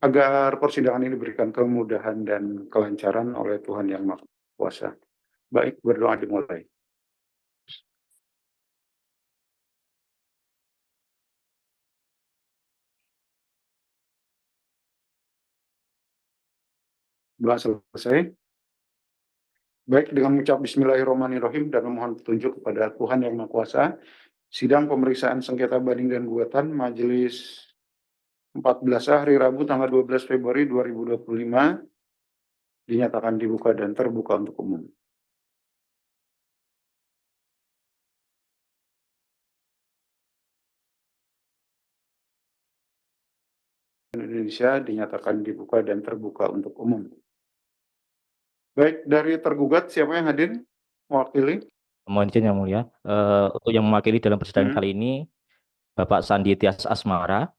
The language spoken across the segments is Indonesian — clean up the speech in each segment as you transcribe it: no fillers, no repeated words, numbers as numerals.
agar persidangan ini diberikan kemudahan dan kelancaran oleh Tuhan Yang Maha Kuasa. Baik, berdoa dimulai. Doa selesai. Baik, dengan mengucap Bismillahirrahmanirrahim dan memohon petunjuk kepada Tuhan Yang Maha Kuasa, sidang pemeriksaan sengketa banding dan gugatan Majelis 14A hari Rabu tanggal 12 Februari 2025 dinyatakan dibuka dan terbuka untuk umum. Indonesia dinyatakan dibuka dan terbuka untuk umum. Baik, dari tergugat siapa yang hadir mewakili? Mohon izin Yang Mulia, untuk yang mewakili dalam persidangan kali ini Bapak Sandi Tias Asmara,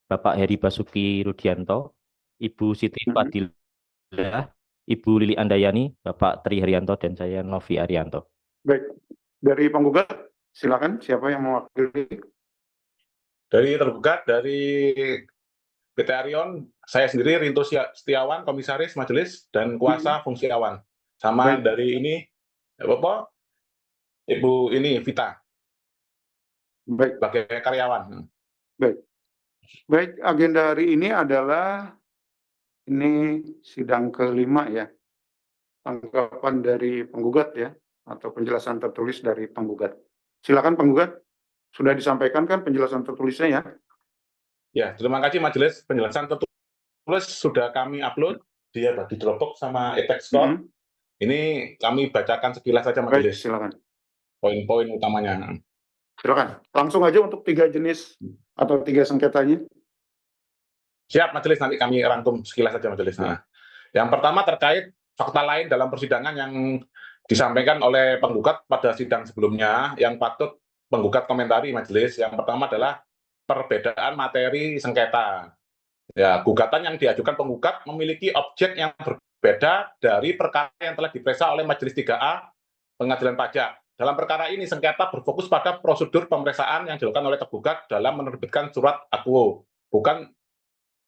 Bapak Heri Basuki Rudianto, Ibu Siti Fadilah, Ibu Lili Andayani, Bapak Tri Haryanto, dan saya Novi Arianto. Baik, dari penggugat silakan siapa yang mewakili? Dari tergugat dari PT Arion, saya sendiri Rinto Setiawan, Komisaris Majelis dan Kuasa Fungsi Awan. Sama Baik. dari ini, Bapak, Ibu ini Vita, Baik, sebagai karyawan. baik. Baik, agenda hari ini adalah ini sidang kelima ya. Tanggapan dari penggugat ya, atau penjelasan tertulis dari penggugat. Silakan penggugat, sudah disampaikan kan penjelasan tertulisnya ya? Ya, terima kasih Majelis. Penjelasan tertulis sudah kami upload di Dropbox sama Apex Store. Ini kami bacakan sekilas saja Majelis. Baik, silakan. Poin-poin utamanya. Silakan. Langsung aja untuk 3 jenis atau 3 sengketanya. Siap Majelis, nanti kami rangkum sekilas saja Majelis. Nah, yang pertama terkait fakta lain dalam persidangan yang disampaikan oleh penggugat pada sidang sebelumnya yang patut penggugat komentari Majelis. Yang pertama adalah perbedaan materi sengketa. Ya, gugatan yang diajukan penggugat memiliki objek yang berbeda dari perkara yang telah diperiksa oleh Majelis 3A Pengadilan Pajak. Dalam perkara ini, sengketa berfokus pada prosedur pemeriksaan yang dilakukan oleh tergugat dalam menerbitkan surat akuo, bukan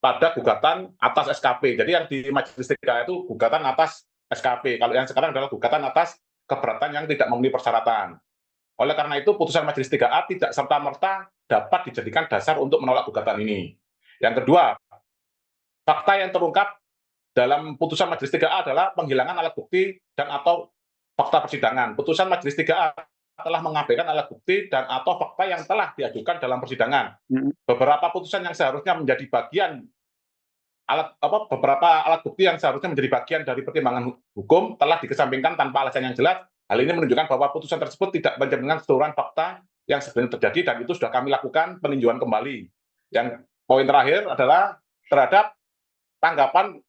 pada gugatan atas SKP. Jadi yang di Majelis 3A itu gugatan atas SKP. Kalau yang sekarang adalah gugatan atas keberatan yang tidak memenuhi persyaratan. Oleh karena itu, putusan Majelis 3A tidak serta-merta dapat dijadikan dasar untuk menolak gugatan ini. Yang kedua, fakta yang terungkap dalam putusan Majelis 3A adalah penghilangan alat bukti dan atau fakta persidangan. Putusan Majelis 3A telah mengabaikan alat bukti dan atau fakta yang telah diajukan dalam persidangan. Beberapa putusan yang seharusnya menjadi bagian beberapa alat bukti yang seharusnya menjadi bagian dari pertimbangan hukum telah dikesampingkan tanpa alasan yang jelas. Hal ini menunjukkan bahwa putusan tersebut tidak mencerminkan keseluruhan fakta yang sebenarnya terjadi dan itu sudah kami lakukan peninjauan kembali. Yang poin terakhir adalah terhadap tanggapan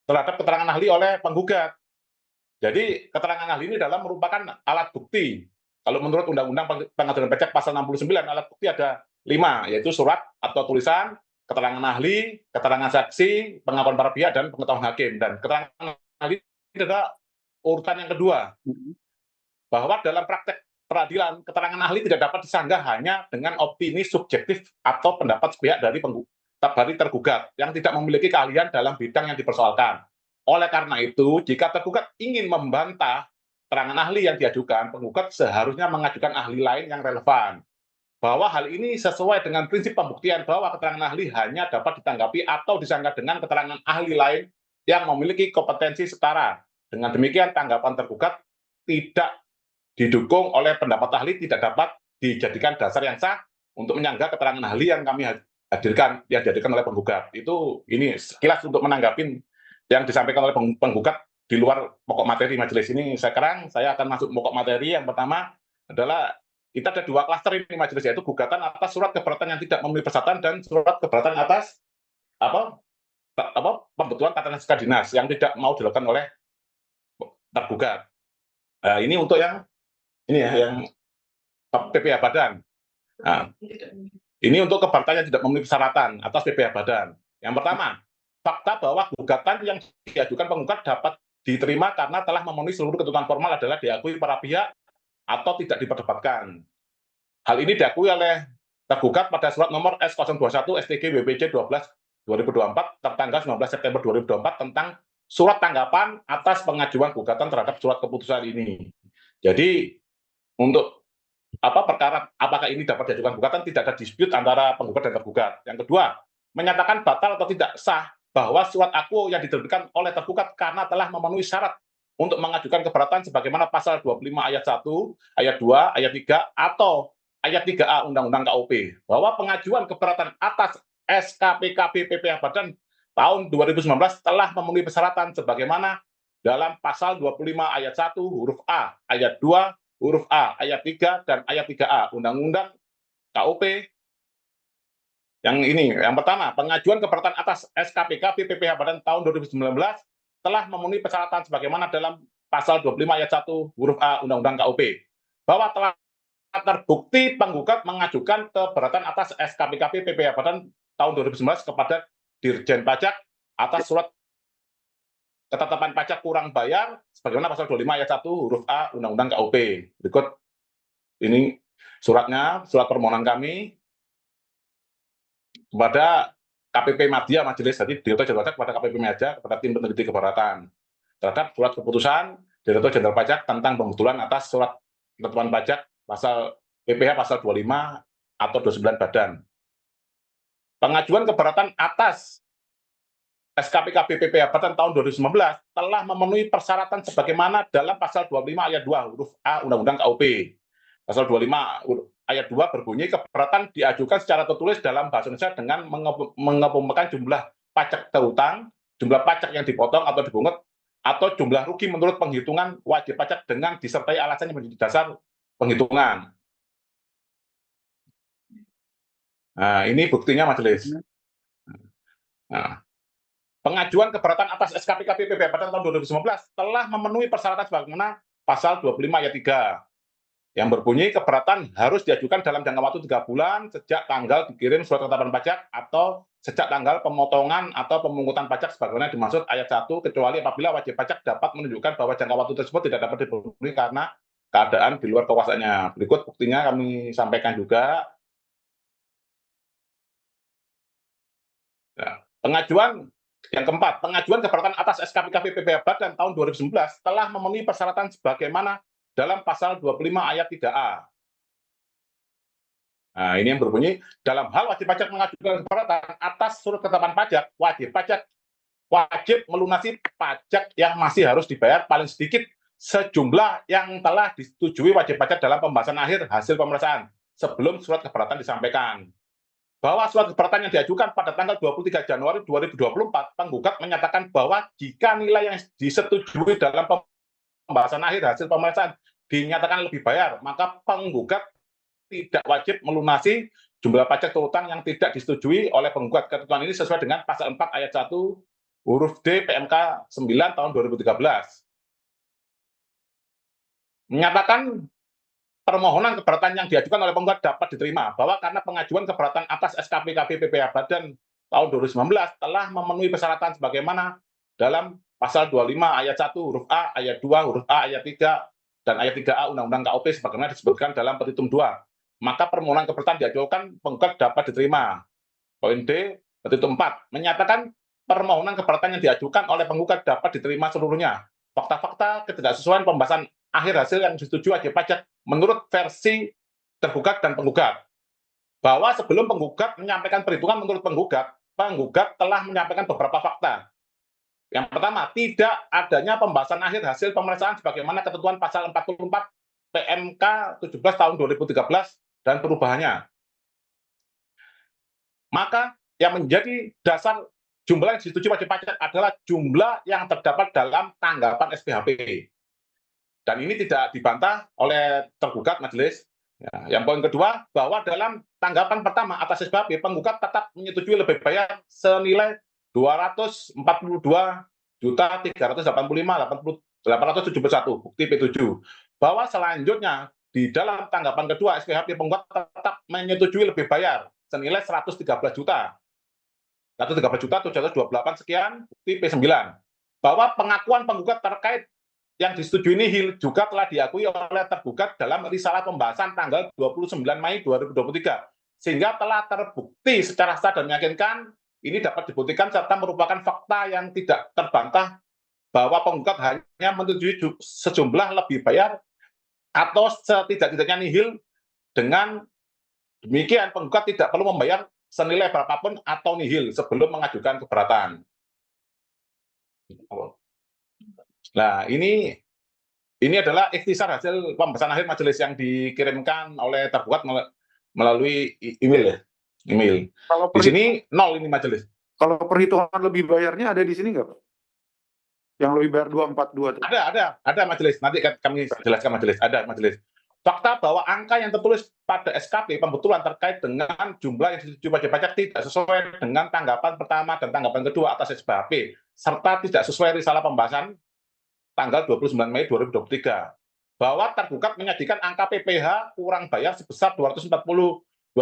terhadap keterangan ahli oleh penggugat. Jadi keterangan ahli ini adalah merupakan alat bukti. Kalau menurut Undang-Undang Pengadilan Pajak pasal 69 alat bukti ada 5, yaitu surat atau tulisan, keterangan ahli, keterangan saksi, pengakuan para pihak, dan pengetahuan hakim. Dan keterangan ahli ini adalah urutan yang kedua, bahwa dalam praktek peradilan keterangan ahli tidak dapat disanggah hanya dengan opini subjektif atau pendapat sepihak dari tergugat yang tidak memiliki keahlian dalam bidang yang dipersoalkan. Oleh karena itu, jika tergugat ingin membantah keterangan ahli yang diajukan, penggugat seharusnya mengajukan ahli lain yang relevan. Bahwa hal ini sesuai dengan prinsip pembuktian bahwa keterangan ahli hanya dapat ditanggapi atau disanggah dengan keterangan ahli lain yang memiliki kompetensi setara. Dengan demikian, tanggapan tergugat tidak didukung oleh pendapat ahli tidak dapat dijadikan dasar yang sah untuk menyanggah keterangan ahli yang kami hadirkan, yang dihadirkan oleh penggugat. Itu ini sekilas untuk menanggapi yang disampaikan oleh penggugat di luar pokok materi majelis ini. Sekarang saya akan masuk pokok materi. Yang pertama adalah kita ada 2 klaster ini majelis, yaitu gugatan atas surat keberatan yang tidak memenuhi persyaratan dan surat keberatan atas pembetulan tata naskah dinas yang tidak mau dilakukan oleh tergugat. Nah, ini untuk yang ini ya, yang PPh Badan. Nah, ini untuk keberatan yang tidak memenuhi persyaratan atas PPh Badan. Yang pertama, fakta bahwa gugatan yang diajukan penggugat dapat diterima karena telah memenuhi seluruh ketentuan formal adalah diakui para pihak atau tidak diperdebatkan. Hal ini diakui oleh tergugat pada surat nomor S021 STG WPC 12 2024 tertanggal 19 September 2024 tentang surat tanggapan atas pengajuan gugatan terhadap surat keputusan ini. Jadi untuk perkara apakah ini dapat diajukan gugatan, tidak ada dispute antara penggugat dan tergugat. Yang kedua, menyatakan batal atau tidak sah bahwa surat aku yang diterbitkan oleh tergugat karena telah memenuhi syarat untuk mengajukan keberatan sebagaimana pasal 25 ayat 1, ayat 2, ayat 3 atau ayat 3A Undang-Undang KUP, bahwa pengajuan keberatan atas SKPKB PPh Badan tahun 2019 telah memenuhi persyaratan sebagaimana dalam pasal 25 ayat 1 huruf A, ayat 2 huruf A, ayat 3 dan ayat 3A Undang-Undang KUP. Yang ini, yang pertama, pengajuan keberatan atas SKPKB PPh Badan tahun 2019 telah memenuhi persyaratan sebagaimana dalam pasal 25 ayat 1 huruf A Undang-Undang KUP, bahwa telah terbukti penggugat mengajukan keberatan atas SKPKB PPh Badan tahun 2019 kepada Dirjen Pajak atas surat ketetapan pajak kurang bayar sebagaimana pasal 25 ayat 1 huruf A Undang-Undang KUP. Berikut ini suratnya, surat permohonan kami kepada KPP Madya Majelis, jadi Direktur Jenderal Pajak kepada KPP Madya, kepada tim peneliti keberatan terhadap surat keputusan Direktur Jenderal Pajak tentang pembetulan atas surat ketetapan pajak pasal PPh pasal 25 atau 29 badan. Pengajuan keberatan atas SKPKB PPh Badan tahun 2019 telah memenuhi persyaratan sebagaimana dalam pasal 25 ayat 2 huruf A Undang-Undang KUP. Pasal 25 ayat 2 berbunyi keberatan diajukan secara tertulis dalam bahasa Indonesia dengan mengemukakan jumlah pajak terutang, jumlah pajak yang dipotong atau dipungut, atau jumlah rugi menurut penghitungan wajib pajak dengan disertai alasan yang menjadi dasar penghitungan. Nah, ini buktinya majelis. Nah, pengajuan keberatan atas SKPKB PPh Badan tahun 2019 telah memenuhi persyaratan sebagaimana pasal 25 ayat 3 yang berbunyi keberatan harus diajukan dalam jangka waktu 3 bulan sejak tanggal dikirim surat ketetapan pajak atau sejak tanggal pemotongan atau pemungutan pajak sebagaimana dimaksud ayat 1 kecuali apabila wajib pajak dapat menunjukkan bahwa jangka waktu tersebut tidak dapat dipenuhi karena keadaan di luar kekuasaannya. Berikut buktinya kami sampaikan juga. Nah, pengajuan yang keempat, pengajuan keberatan atas SKPKB PPh Badan tahun 2019 telah memenuhi persyaratan sebagaimana dalam pasal 25 ayat 3A. Nah, ini yang berbunyi, dalam hal wajib pajak mengajukan keberatan atas surat ketetapan pajak, wajib pajak wajib melunasi pajak yang masih harus dibayar paling sedikit sejumlah yang telah disetujui wajib pajak dalam pembahasan akhir hasil pemeriksaan sebelum surat keberatan disampaikan. Bahwa surat keberatan yang diajukan pada tanggal 23 Januari 2024, penggugat menyatakan bahwa jika nilai yang disetujui dalam pembahasan akhir hasil pemeriksaan dinyatakan lebih bayar, maka penggugat tidak wajib melunasi jumlah pajak terutang yang tidak disetujui oleh penggugat. Ketentuan ini sesuai dengan pasal 4 ayat 1 huruf D PMK 9 tahun 2013. Menyatakan permohonan keberatan yang diajukan oleh penggugat dapat diterima, bahwa karena pengajuan keberatan atas SKPKB PPh Badan tahun 2019 telah memenuhi persyaratan sebagaimana dalam pasal 25 ayat 1 huruf A, ayat 2 huruf A, ayat 3 dan ayat 3A Undang-Undang KUP sebagaimana disebutkan dalam petitum 2, maka permohonan keberatan diajukan penggugat dapat diterima. Poin D, petitum 4 menyatakan permohonan keberatan yang diajukan oleh penggugat dapat diterima seluruhnya. Fakta-fakta ketidaksesuaian pembahasan akhir hasil yang disetujui wajib pajak menurut versi tergugat dan penggugat. Bahwa sebelum penggugat menyampaikan perhitungan menurut penggugat telah menyampaikan beberapa fakta. Yang pertama, tidak adanya pembahasan akhir hasil pemeriksaan sebagaimana ketentuan pasal 44 PMK 17 tahun 2013 dan perubahannya. Maka yang menjadi dasar jumlah yang disetujui wajib pajak adalah jumlah yang terdapat dalam tanggapan SPHP. Dan ini tidak dibantah oleh tergugat majelis. Ya, yang poin kedua, bahwa dalam tanggapan pertama atas SPHP, penggugat tetap menyetujui lebih bayar senilai 242.385.871 bukti P7. Bahwa selanjutnya di dalam tanggapan kedua SPHP penggugat tetap menyetujui lebih bayar senilai 113 juta. 113 juta 728 sekian bukti P9. Bahwa pengakuan penggugat terkait yang disetujui ini juga telah diakui oleh tergugat dalam risalah pembahasan tanggal 29 Mei 2023, sehingga telah terbukti secara sah dan meyakinkan ini dapat dibuktikan serta merupakan fakta yang tidak terbantah bahwa penggugat hanya menyetujui sejumlah lebih bayar atau setidak-tidaknya nihil. Dengan demikian, penggugat tidak perlu membayar senilai berapapun atau nihil sebelum mengajukan keberatan. Nah, ini adalah ikhtisar hasil pembahasan akhir majelis yang dikirimkan oleh tergugat melalui email ya. Email. Kalau Di sini 0 ini majelis. kalau perhitungan lebih bayarnya ada di sini nggak, Pak? Yang lebih bayar 242 itu. Ada majelis. Nanti kami jelaskan majelis. Ada majelis. Fakta bahwa angka yang tertulis pada SKP pembetulan terkait dengan jumlah yang disetujui wajib pajak tidak sesuai dengan tanggapan pertama dan tanggapan kedua atas SPHP, serta tidak sesuai risalah pembahasan tanggal 29 Mei 2023. Bahwa tergugat menyajikan angka PPh kurang bayar sebesar 242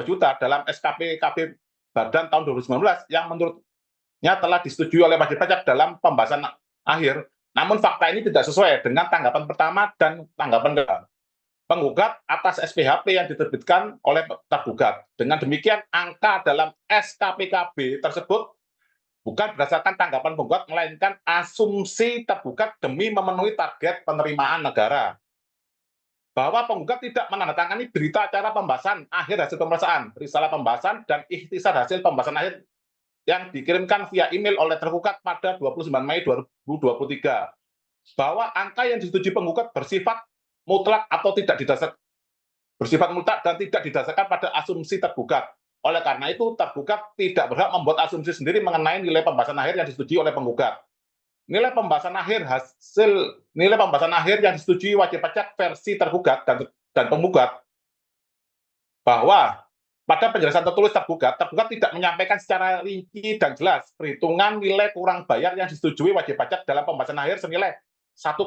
juta dalam SKP KB Badan tahun 2019 yang menurutnya telah disetujui oleh wajib pajak dalam pembahasan akhir. Namun fakta ini tidak sesuai dengan tanggapan pertama dan tanggapan kedua penggugat atas SPHP yang diterbitkan oleh tergugat. Dengan demikian, angka dalam SKPKB tersebut bukan berdasarkan tanggapan penggugat, melainkan asumsi tergugat demi memenuhi target penerimaan negara. Bahwa penggugat tidak menandatangani berita acara pembahasan akhir hasil pemeriksaan, risalah pembahasan, dan ikhtisar hasil pembahasan akhir yang dikirimkan via email oleh tergugat pada 29 Mei 2023. Bahwa angka yang disetujui penggugat bersifat mutlak atau tidak bersifat mutlak dan tidak didasarkan pada asumsi tergugat. Oleh karena itu, tergugat tidak berhak membuat asumsi sendiri mengenai nilai pembahasan akhir yang disetujui oleh penggugat. Nilai pembahasan akhir yang disetujui wajib pajak versi tergugat dan penggugat, bahwa pada penjelasan tertulis tergugat tidak menyampaikan secara rinci dan jelas perhitungan nilai kurang bayar yang disetujui wajib pajak dalam pembahasan akhir senilai 1,1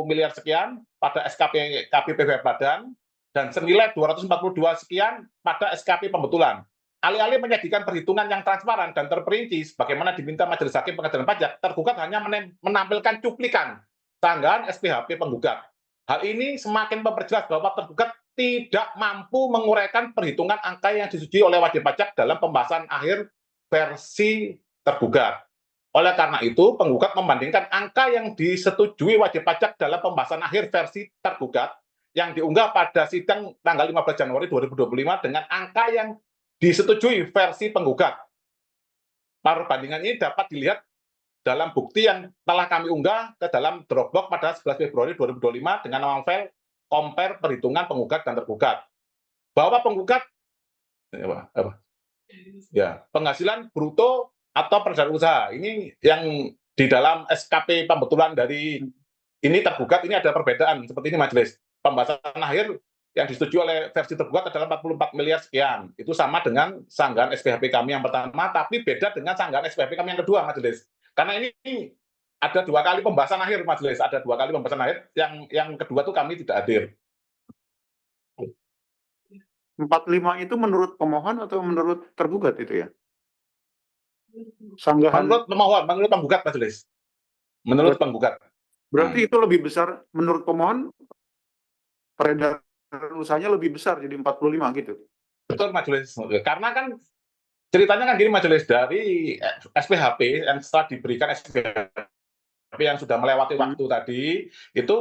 miliar sekian pada SKP KPPB Badan dan senilai 242 sekian pada SKP pembetulan. Alih-alih menyajikan perhitungan yang transparan dan terperinci sebagaimana diminta Majelis Hakim Pengadilan Pajak, tergugat hanya menampilkan cuplikan tanggapan SPHP penggugat. Hal ini semakin memperjelas bahwa tergugat tidak mampu menguraikan perhitungan angka yang disetujui oleh wajib pajak dalam pembahasan akhir versi tergugat. Oleh karena itu, penggugat membandingkan angka yang disetujui wajib pajak dalam pembahasan akhir versi tergugat yang diunggah pada sidang tanggal 15 Januari 2025 dengan angka yang disetujui versi penggugat. Perbandingan ini dapat dilihat dalam bukti yang telah kami unggah ke dalam Dropbox pada 11 Februari 2025 dengan nama file compare perhitungan penggugat dan tergugat. Bahwa penggugat penghasilan bruto atau perjalanan usaha ini yang di dalam SKP pembetulan dari ini tergugat ini ada perbedaan seperti ini majelis. Pembahasan akhir yang disetujui oleh versi tergugat adalah 44 miliar sekian. Itu sama dengan sanggahan SPHP kami yang pertama, tapi beda dengan sanggahan SPHP kami yang kedua majelis. Karena ini ada 2 kali pembahasan akhir majelis, ada 2 kali pembahasan akhir, yang kedua itu kami tidak hadir. 45 itu menurut pemohon atau menurut tergugat itu ya? Sanggahan. Menurut pemohon, menurut penggugat majelis. Menurut penggugat. Berarti itu lebih besar menurut pemohon, peredaran usahanya lebih besar jadi 45 gitu. Betul majelis. Karena kan ceritanya kan gini majelis, dari SPHP yang setelah diberikan SPHP yang sudah melewati waktu tadi, itu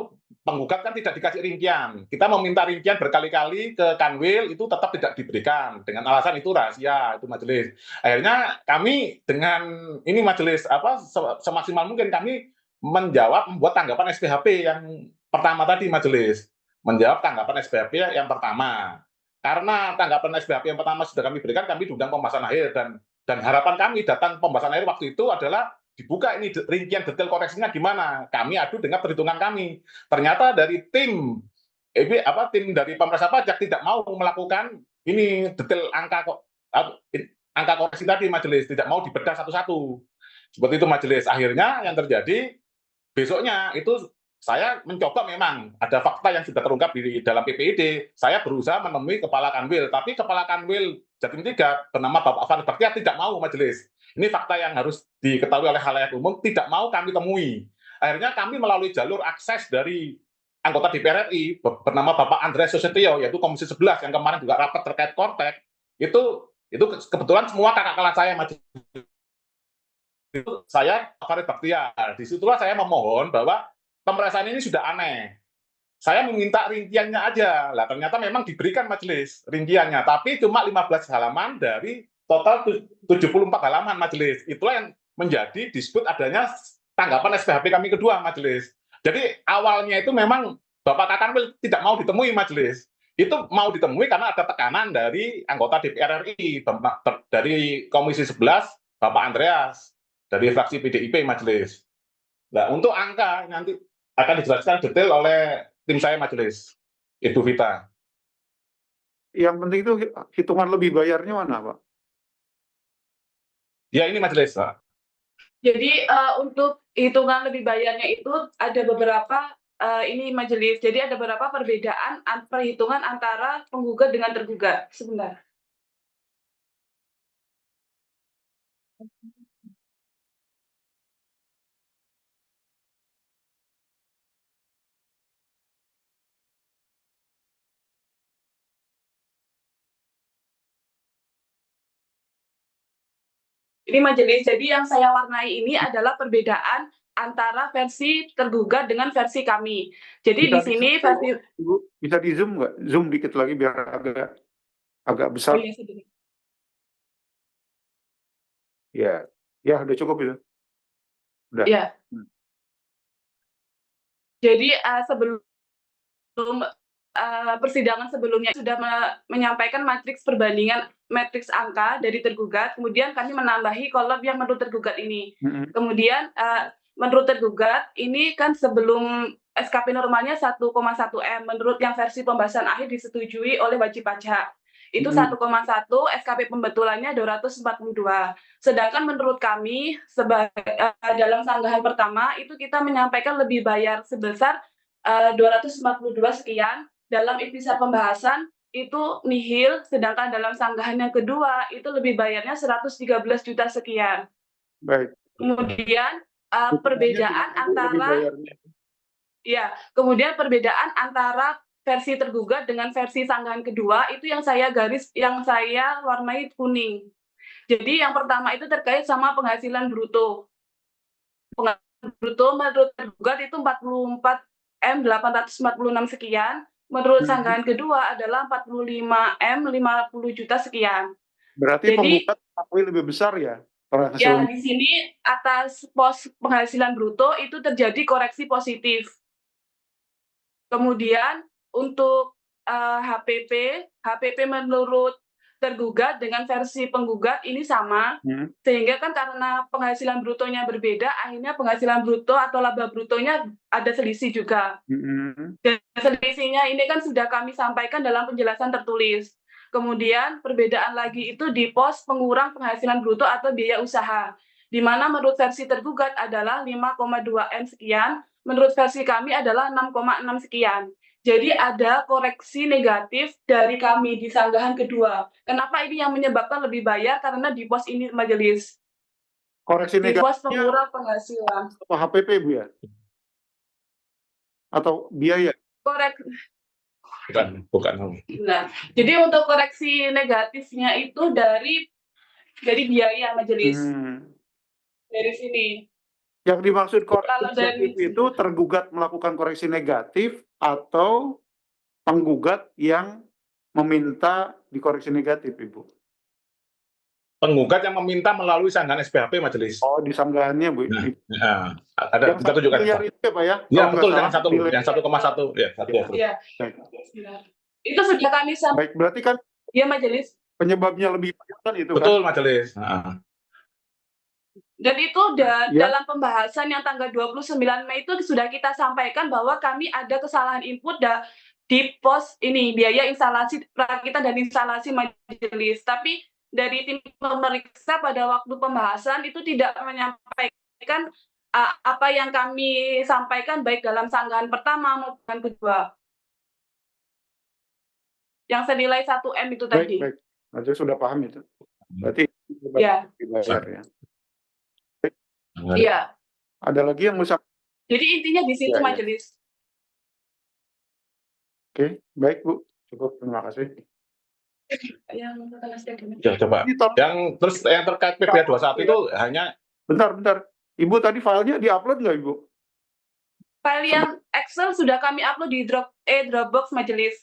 penggugat kan tidak dikasih rincian. Kita meminta rincian berkali-kali ke Kanwil, itu tetap tidak diberikan dengan alasan itu rahasia, itu majelis. Akhirnya kami dengan ini majelis semaksimal mungkin kami membuat tanggapan SPHP yang pertama tadi majelis. Menjawab tanggapan SPHP yang pertama. Karena tanggapan SPHP yang pertama sudah kami berikan, kami diundang pembahasan akhir dan harapan kami datang pembahasan akhir waktu itu adalah dibuka ini rincian detail koreksinya gimana. Kami adu dengan perhitungan kami. Ternyata dari tim dari pemeriksa pajak tidak mau melakukan ini detail angka koreksi tadi majelis, tidak mau dibedah satu-satu. Seperti itu majelis. Akhirnya yang terjadi besoknya itu saya mencoba, memang ada fakta yang sudah terungkap di dalam PPID. Saya berusaha menemui Kepala Kanwil, tapi Kepala Kanwil Jatim 3 bernama Bapak Farid Baktiar tidak mau majelis. Ini fakta yang harus diketahui oleh khalayak umum, tidak mau kami temui. Akhirnya kami melalui jalur akses dari anggota DPR RI bernama Bapak Andreas Susetio, yaitu Komisi 11 yang kemarin juga rapat terkait Kortek, itu Itu kebetulan semua kakak kelas saya majelis. Itu saya Farid Bakhtiar. Disitulah saya memohon bahwa pemeriksaan ini sudah aneh. Saya meminta rinciannya aja. Lah ternyata memang diberikan majelis rinciannya, tapi cuma 15 halaman dari total 74 halaman majelis. Itulah yang menjadi disebut adanya tanggapan SPHP kami kedua majelis. Jadi awalnya itu memang Bapak Kakanwil tidak mau ditemui majelis. Itu mau ditemui karena ada tekanan dari anggota DPR RI, dari Komisi 11, Bapak Andreas, dari fraksi PDIP majelis. Nah, untuk angka nanti akan dijelaskan detail oleh tim saya majelis, Ibu Vita. Yang penting itu hitungan lebih bayarnya mana, Pak? Ya ini majelis, Pak. Jadi untuk hitungan lebih bayarnya itu ada beberapa ini majelis. Jadi ada beberapa perbedaan perhitungan antara penggugat dengan tergugat. Sebentar. Ini majelis. Jadi yang saya warnai ini adalah perbedaan antara versi tergugat dengan versi kami. Jadi di sini versi Ibu, bisa di zoom nggak? Zoom dikit lagi biar agak besar. Oh, iya, sedikit. Ya, udah cukup itu. Udah. Ya. Jadi sebelum persidangan sebelumnya sudah menyampaikan matriks perbandingan matriks angka dari tergugat, kemudian kami menambahi kolom yang menurut tergugat ini. Kemudian menurut tergugat ini kan sebelum SKP normalnya 1,1 M, menurut yang versi pembahasan akhir disetujui oleh wajib pajak. Itu 1,1, SKP pembetulannya 242. Sedangkan menurut kami dalam sanggahan pertama itu kita menyampaikan lebih bayar sebesar 242 sekian, dalam intisar pembahasan itu nihil, sedangkan dalam sanggahan yang kedua itu lebih bayarnya 113 juta sekian. Baik. Kemudian perbedaan antara kemudian perbedaan antara versi tergugat dengan versi sanggahan kedua itu yang saya warnai kuning. Jadi yang pertama itu terkait sama penghasilan bruto. Penghasilan bruto menurut tergugat itu 44 M 846 sekian, menurut sanggahan kedua adalah 45 M 50 juta sekian. Berarti Jadi, penggugat akui lebih besar ya? Ya, di sini atas pos penghasilan bruto itu terjadi koreksi positif. Kemudian untuk HPP menurut tergugat dengan versi penggugat ini sama, sehingga kan karena penghasilan brutonya berbeda, akhirnya penghasilan bruto atau laba brutonya ada selisih juga. Dan selisihnya ini kan sudah kami sampaikan dalam penjelasan tertulis. Kemudian perbedaan lagi itu di pos pengurang penghasilan bruto atau biaya usaha, di mana menurut versi tergugat adalah 5,2 M sekian, menurut versi kami adalah 6,6 sekian. Jadi ada koreksi negatif dari kami di sanggahan kedua. Kenapa ini yang menyebabkan lebih bayar? Karena di pos ini majelis. Koreksi di pos pengurang penghasilan. Atau HPP, Bu ya? Atau biaya? Bukan. Nah, jadi untuk koreksi negatifnya itu dari biaya majelis. Dari sini. Yang dimaksud koreksi negatif itu tergugat melakukan koreksi negatif atau penggugat yang meminta dikoreksi negatif, Ibu? Penggugat yang meminta melalui sanggahan SPHP majelis. Oh, di sanggahannya, Bu. Nah, ada kita tunjukkan. Miliar itu ya, Pak ya? Ya, betul, yang 1,1. Ya, satu ya. Itu sudah kami sampaikan. Baik, berarti kan ya majelis. Penyebabnya lebih banyak kan itu, betul, kan? majelis. Dan itu dalam pembahasan yang tanggal 29 Mei itu sudah kita sampaikan bahwa kami ada kesalahan input di pos ini, biaya instalasi perakitan dan instalasi majelis. Tapi dari tim pemeriksa pada waktu pembahasan itu tidak menyampaikan apa yang kami sampaikan baik dalam sanggahan pertama maupun kedua. Yang senilai 1 M itu tadi. Baik. Nanti sudah paham itu. Berarti ya. Iya. Ada lagi yang bisa. Jadi intinya di situ majelis. Oke, baik Bu. Cukup, terima kasih. Yang tata SDM. Ya, coba. Ini tolong, Yang terus yang terkait PPh 21 itu hanya bentar. Ibu tadi filenya diupload nggak, Ibu? File yang Excel sudah kami upload di Dropbox majelis.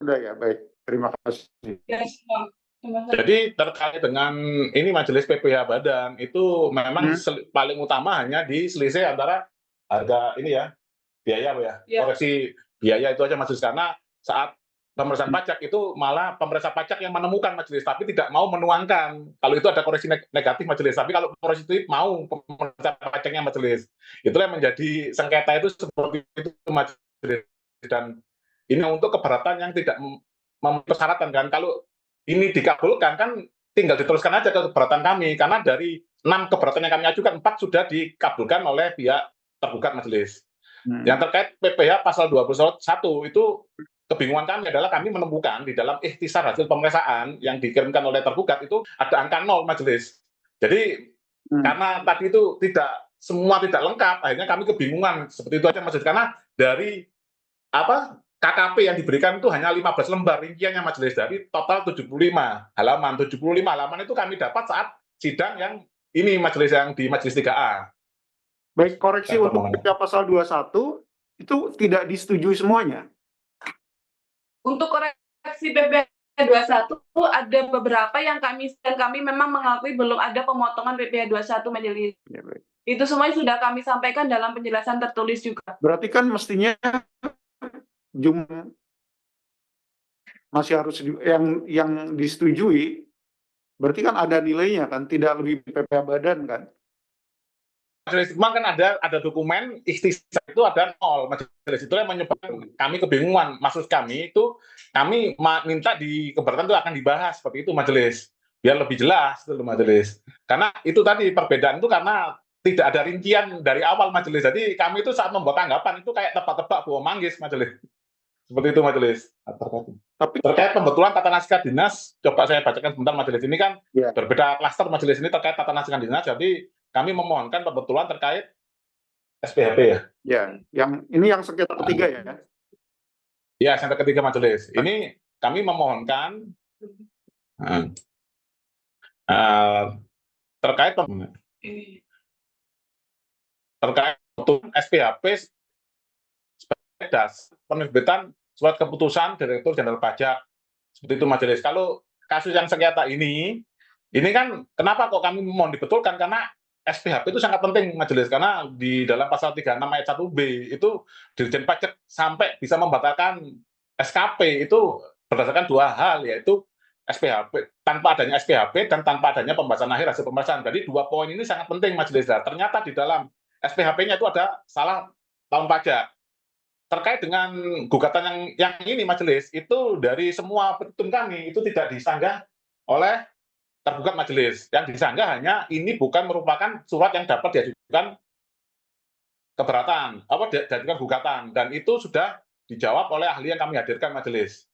Sudah ya, baik. Terima kasih. Ya, semua. Terima kasih. jadi terkait dengan ini majelis PPh badan itu memang paling utama hanya di selisih antara harga ini ya biaya Pak ya. Ya. Koreksi biaya itu aja majelis, karena saat pemeriksaan pajak itu malah pemeriksa pajak yang menemukan majelis tapi tidak mau menuangkan kalau itu ada koreksi negatif majelis, tapi kalau positif mau pemeriksa pajaknya majelis. Itulah yang menjadi sengketa itu seperti itu majelis, dan ini untuk keberatan yang tidak memenuhi persyaratan kan. Kalau ini dikabulkan kan tinggal diteruskan aja ke keberatan kami, karena dari 6 keberatan yang kami ajukan 4 sudah dikabulkan oleh pihak tergugat majelis. Yang terkait PPh pasal 21 itu kebingungan kami adalah kami menemukan di dalam ikhtisar hasil pemeriksaan yang dikirimkan oleh tergugat itu ada angka 0 majelis. Jadi karena tadi itu semua tidak lengkap, akhirnya kami kebingungan seperti itu aja majelis, karena dari KKP yang diberikan itu hanya 15 lembar rinciannya majelis dari total 75 halaman. 75 halaman itu kami dapat saat sidang yang ini majelis yang di majelis 3A. Baik, koreksi untuk PPh pasal 21 itu tidak disetujui semuanya. Untuk koreksi PPh 21 ada beberapa yang kami memang mengakui belum ada pemotongan PPh 21 majelis. Ya, baik. Itu semuanya sudah kami sampaikan dalam penjelasan tertulis juga. Berarti kan mestinya masih harus yang disetujui, berarti kan ada nilainya kan, tidak lebih PPh badan kan. Majelis kan ada dokumen ikhtisar itu ada 0 majelis, itu yang menyebabkan kami kebingungan. Maksud kami itu kami minta di keberatan itu akan dibahas seperti itu majelis, biar lebih jelas itu majelis. Karena itu tadi perbedaan itu karena tidak ada rincian dari awal majelis. Jadi kami itu saat membuat tanggapan itu kayak tebak-tebak buah manggis majelis. Seperti itu majelis. Tapi terkait pembetulan tata naskah dinas, coba saya bacakan sebentar majelis. Ini kan berbeda klaster majelis ini terkait tata naskah dinas. Jadi kami memohonkan pembetulan terkait SPHP ya. Ya, yang sengketa ketiga ya. Ya, sengketa ketiga majelis. Ini kami memohonkan terkait SPHP sebagai dasar penerbitan surat keputusan Direktur Jenderal Pajak. Seperti itu majelis. Kalau kasus yang sengketa ini kan kenapa kok kami mohon dibetulkan, karena SPHP itu sangat penting majelis, karena di dalam pasal 36 ayat 1B itu Dirjen Pajak sampai bisa membatalkan SKP itu berdasarkan 2 hal, yaitu SPHP, tanpa adanya SPHP dan tanpa adanya pembahasan akhir hasil pemeriksaan. Jadi 2 poin ini sangat penting majelis. Ternyata di dalam SPHP-nya itu ada salah tahun pajak. Terkait dengan gugatan yang ini majelis, itu dari semua petitum kami itu tidak disanggah oleh tergugat majelis. Yang disanggah hanya ini bukan merupakan surat yang dapat diajukan keberatan, diajukan gugatan, dan itu sudah dijawab oleh ahli yang kami hadirkan majelis.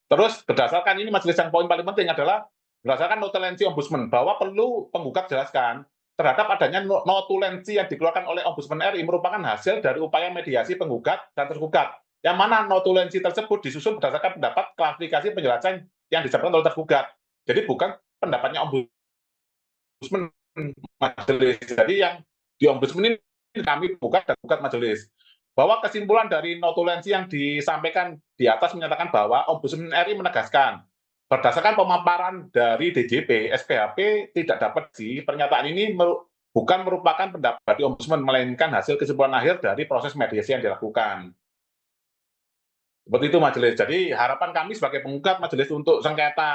Terus berdasarkan ini majelis, yang poin paling penting adalah berdasarkan notulensi ombudsman, bahwa perlu penggugat jelaskan terhadap adanya notulensi yang dikeluarkan oleh Ombudsman RI merupakan hasil dari upaya mediasi penggugat dan tergugat, yang mana notulensi tersebut disusun berdasarkan pendapat, klarifikasi, penjelasan yang disampaikan oleh tergugat. Jadi bukan pendapatnya Ombudsman majelis. Jadi yang di Ombudsman ini kami buka dan gugat majelis. Bahwa kesimpulan dari notulensi yang disampaikan di atas menyatakan bahwa Ombudsman RI menegaskan berdasarkan pemaparan dari DJP, SPHP tidak dapat pernyataan ini bukan merupakan pendapat di Ombudsman, melainkan hasil kesimpulan akhir dari proses mediasi yang dilakukan. Seperti itu majelis. Jadi harapan kami sebagai penggugat majelis untuk sengketa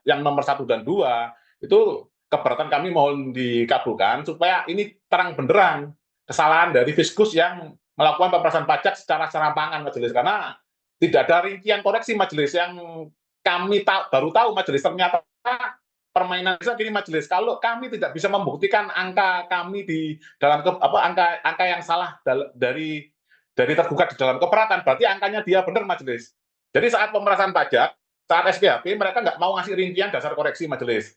yang nomor 1 dan 2 itu keberatan kami mohon dikabulkan supaya ini terang benderang kesalahan dari Fiskus yang melakukan pemeriksaan pajak secara serampangan majelis, karena tidak ada rincian koreksi majelis. Yang kami baru tahu majelis, ternyata permainan gini majelis, kalau kami tidak bisa membuktikan angka kami di dalam angka yang salah dari tergugat di dalam keberatan, berarti angkanya dia benar majelis. Jadi saat pemeriksaan pajak, saat SPHP mereka nggak mau ngasih rincian dasar koreksi majelis,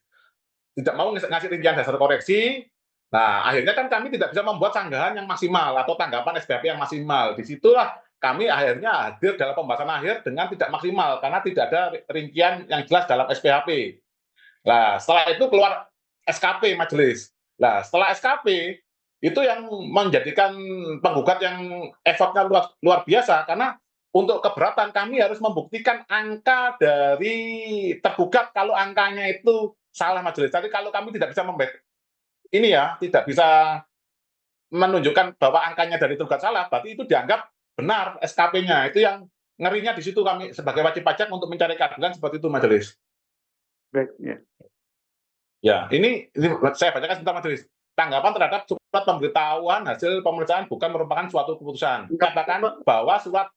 tidak mau ngasih rincian dasar koreksi. Nah, akhirnya kan kami tidak bisa membuat sanggahan yang maksimal atau tanggapan SPHP yang maksimal. Disitulah kami akhirnya hadir dalam pembahasan akhir dengan tidak maksimal karena tidak ada rincian yang jelas dalam SPHP. Nah, setelah itu keluar SKP majelis. Nah, setelah SKP itu yang menjadikan penggugat yang effortnya luar biasa karena untuk keberatan kami harus membuktikan angka dari tergugat kalau angkanya itu salah majelis. Tapi kalau kami tidak bisa tidak bisa menunjukkan bahwa angkanya dari tergugat salah, berarti itu dianggap benar SKP-nya. Itu yang ngerinya di situ kami sebagai wajib pajak untuk mencari keadilan seperti itu majelis. Baik, ya. Ya, ini saya bacakan sebentar majelis. Tanggapan terhadap surat pemberitahuan hasil pemeriksaan bukan merupakan suatu keputusan. Katakan bahwa surat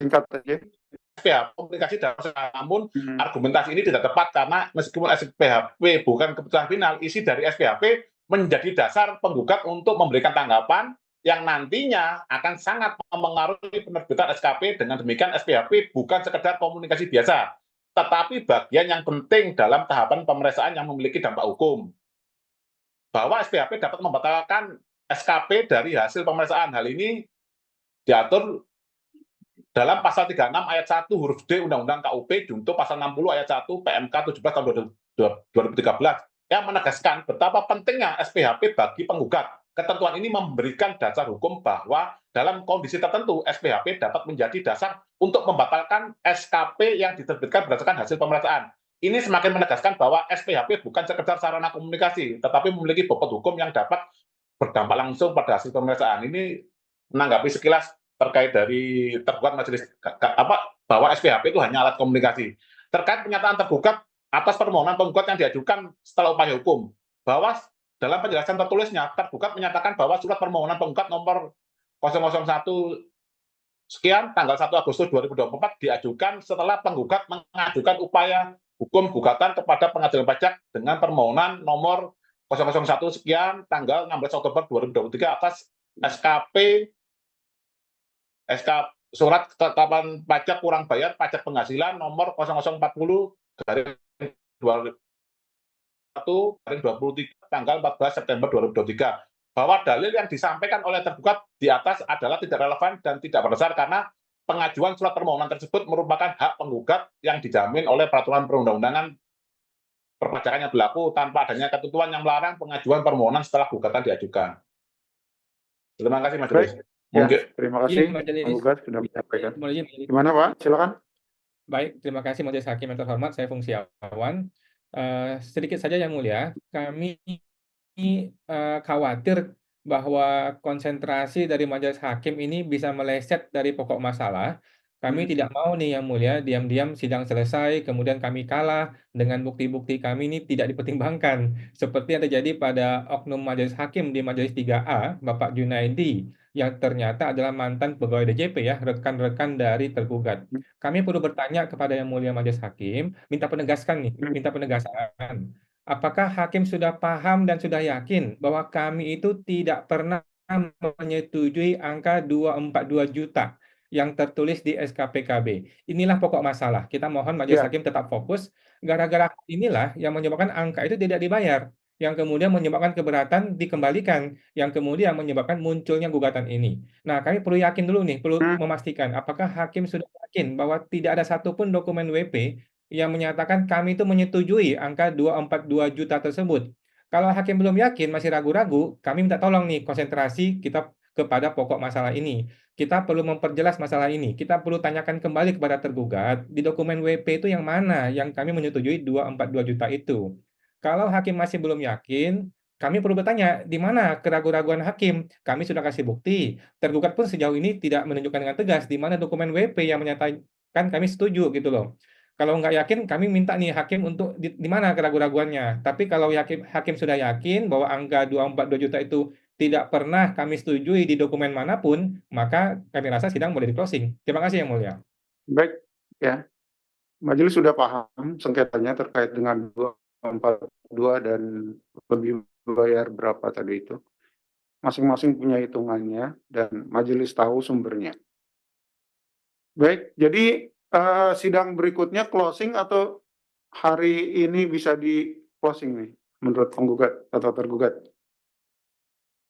Singkat saja. SPHP komunikasi dalam namun argumentasi ini tidak tepat karena meskipun SPHP bukan keputusan final, isi dari SPHP menjadi dasar penggugat untuk memberikan tanggapan yang nantinya akan sangat mempengaruhi penerbitan SKP. Dengan demikian SPHP bukan sekedar komunikasi biasa, tetapi bagian yang penting dalam tahapan pemeriksaan yang memiliki dampak hukum. Bahwa SPHP dapat membatalkan SKP dari hasil pemeriksaan. Hal ini diatur dalam pasal 36 ayat 1 huruf D Undang-Undang KUP junto pasal 60 ayat 1 PMK 17 tahun 2013 yang menegaskan betapa pentingnya SPHP bagi penggugat. Ketentuan ini memberikan dasar hukum bahwa dalam kondisi tertentu SPHP dapat menjadi dasar untuk membatalkan SKP yang diterbitkan berdasarkan hasil pemeriksaan. Ini semakin menegaskan bahwa SPHP bukan sekedar sarana komunikasi, tetapi memiliki bobot hukum yang dapat berdampak langsung pada hasil pemeriksaan. Ini menanggapi sekilas terkait dari tergugat majelis bahwa SPHP itu hanya alat komunikasi. Terkait pernyataan tergugat atas permohonan penggugat yang diajukan setelah upaya hukum, bahwa dalam penjelasan tertulisnya tergugat menyatakan bahwa surat permohonan penggugat nomor 001 sekian tanggal 1 Agustus 2024 diajukan setelah penggugat mengajukan upaya hukum gugatan kepada pengadilan pajak dengan permohonan nomor 001 sekian tanggal 16 Oktober 2023 atas surat ketetapan pajak kurang bayar pajak penghasilan nomor 0040 garing 23 tanggal 14 September 2023, bahwa dalil yang disampaikan oleh tergugat di atas adalah tidak relevan dan tidak berdasar karena pengajuan surat permohonan tersebut merupakan hak penggugat yang dijamin oleh peraturan perundang-undangan perpajakan yang berlaku tanpa adanya ketentuan yang melarang pengajuan permohonan setelah gugatan diajukan. Terima kasih majelis. Ya, terima kasih penggugat sudah menyampaikan. Gimana Pak? Silakan. Baik, terima kasih Majelis Hakim yang terhormat. Saya Fungsiawan. Sedikit saja yang mulia, kami khawatir bahwa konsentrasi dari Majelis Hakim ini bisa meleset dari pokok masalah. Kami tidak mau nih yang mulia diam-diam sidang selesai, kemudian kami kalah dengan bukti-bukti kami ini tidak dipertimbangkan. Seperti yang terjadi pada oknum Majelis Hakim di Majelis 3A, Bapak Junaidi, yang ternyata adalah mantan pegawai DJP ya, rekan-rekan dari tergugat. Kami perlu bertanya kepada yang mulia Majelis Hakim, minta penegasan. Apakah hakim sudah paham dan sudah yakin bahwa kami itu tidak pernah menyetujui angka 242 juta yang tertulis di SKPKB? Inilah pokok masalah. Kita mohon Majelis Hakim tetap fokus. Gara-gara inilah yang menyebabkan angka itu tidak dibayar, yang kemudian menyebabkan keberatan dikembalikan, yang kemudian menyebabkan munculnya gugatan ini. Nah, kami perlu yakin dulu nih, perlu memastikan apakah hakim sudah yakin bahwa tidak ada satupun dokumen WP yang menyatakan kami itu menyetujui angka 242 juta tersebut. Kalau hakim belum yakin, masih ragu-ragu, kami minta tolong nih konsentrasi kita kepada pokok masalah ini. Kita perlu memperjelas masalah ini. Kita perlu tanyakan kembali kepada tergugat, di dokumen WP itu yang mana yang kami menyetujui 242 juta itu. Kalau hakim masih belum yakin, kami perlu bertanya, di mana keraguan-raguan hakim? Kami sudah kasih bukti. Tergugat pun sejauh ini tidak menunjukkan dengan tegas di mana dokumen WP yang menyatakan kami setuju gitu loh. Kalau nggak yakin, kami minta nih hakim untuk di mana keraguan-raguannya. Tapi kalau hakim sudah yakin bahwa angka 242 juta itu tidak pernah kami setujui di dokumen manapun, maka kami rasa sidang boleh di-closing. Terima kasih Yang Mulia. Baik, ya. Majelis sudah paham sengketanya terkait dengan 242 dan lebih bayar berapa tadi itu. Masing-masing punya hitungannya dan majelis tahu sumbernya. Baik, jadi sidang berikutnya closing atau hari ini bisa di closing nih menurut penggugat atau tergugat?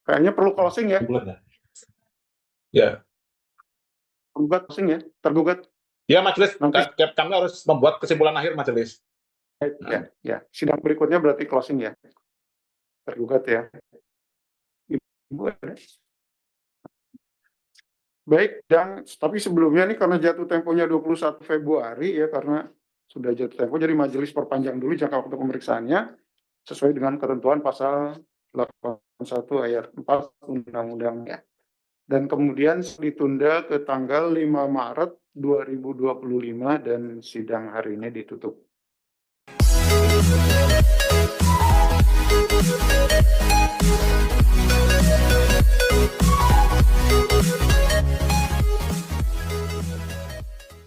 Kayaknya perlu closing ya. Ya, Tergugat closing ya, tergugat. ya majelis, Nanti kami harus membuat kesimpulan akhir majelis. ya, sidang berikutnya berarti closing ya, tergugat ya. Ibu ada? Baik, dan tapi sebelumnya nih karena jatuh temponya 21 Februari ya, karena sudah jatuh tempo, jadi majelis perpanjang dulu jangka waktu pemeriksaannya sesuai dengan ketentuan pasal 81 ayat 4 Undang-Undang ya. Dan kemudian ditunda ke tanggal 5 Maret 2025 dan sidang hari ini ditutup.